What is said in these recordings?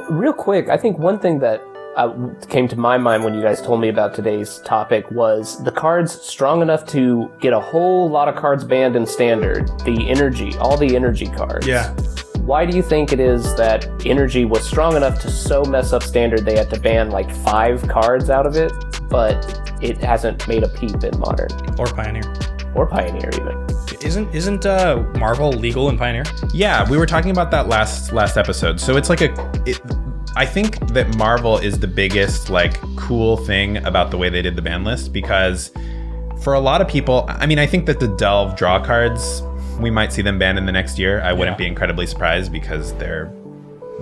real quick, I think one thing that came to my mind when you guys told me about today's topic was the cards strong enough to get a whole lot of cards banned in Standard. All the energy cards. Yeah. Why do you think it is that energy was strong enough to so mess up Standard they had to ban like 5 cards out of it, but it hasn't made a peep in Modern? Or Pioneer. Or Pioneer, even. Isn't Marvel legal in Pioneer? Yeah, we were talking about that last episode. So it's like I think that Marvel is the biggest like cool thing about the way they did the ban list, because for a lot of people, I mean, I think that the Delve draw cards, we might see them banned in the next year. I wouldn't be incredibly surprised, because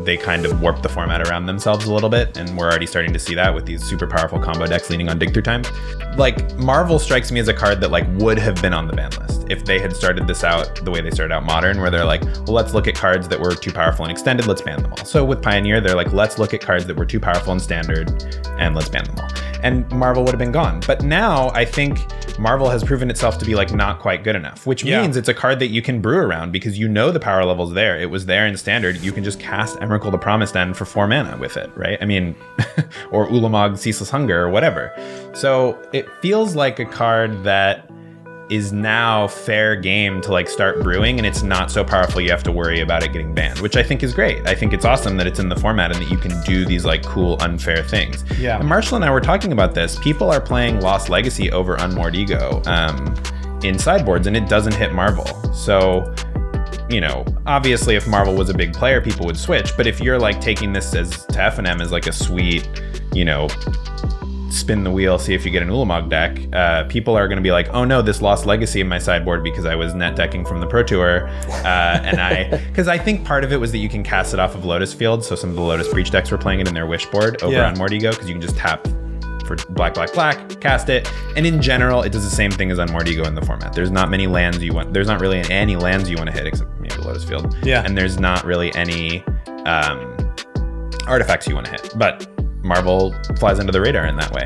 they kind of warped the format around themselves a little bit, and we're already starting to see that with these super powerful combo decks leaning on Dig Through Time. Like, Marvel strikes me as a card that like would have been on the ban list if they had started this out the way they started out Modern, where they're like, well, let's look at cards that were too powerful and extended, let's ban them all. So with Pioneer, they're like, let's look at cards that were too powerful and Standard, and let's ban them all. And Marvel would have been gone. But now I think Marvel has proven itself to be like not quite good enough, which means it's a card that you can brew around, because you know the power level's there. It was there in Standard. You can just cast Emrakul the Promised End for 4 mana with it, right? I mean, or Ulamog Ceaseless Hunger or whatever. So it feels like a card that is now fair game to like start brewing, and it's not so powerful you have to worry about it getting banned, which I think is great. I think it's awesome that it's in the format and that you can do these like cool unfair things. Yeah. And Marshall and I were talking about this. People are playing Lost Legacy over Unmoored Ego in sideboards, and it doesn't hit Marvel. So, you know, obviously if Marvel was a big player, people would switch. But if you're like taking this to FNM as like a sweet, you know, spin the wheel, see if you get an Ulamog deck, people are going to be like, oh no, this Lost Legacy in my sideboard because I was net decking from the Pro Tour. Because I think part of it was that you can cast it off of Lotus Field. So some of the Lotus Breach decks were playing it in their Wish board over on Unmoored Ego, because you can just tap for black, cast it. And in general, it does the same thing as Unmoored Ego in the format. There's not many lands you want. There's not really any lands you want to hit except maybe Lotus Field. Yeah. And there's not really any artifacts you want to hit. But Marvel flies under the radar in that way.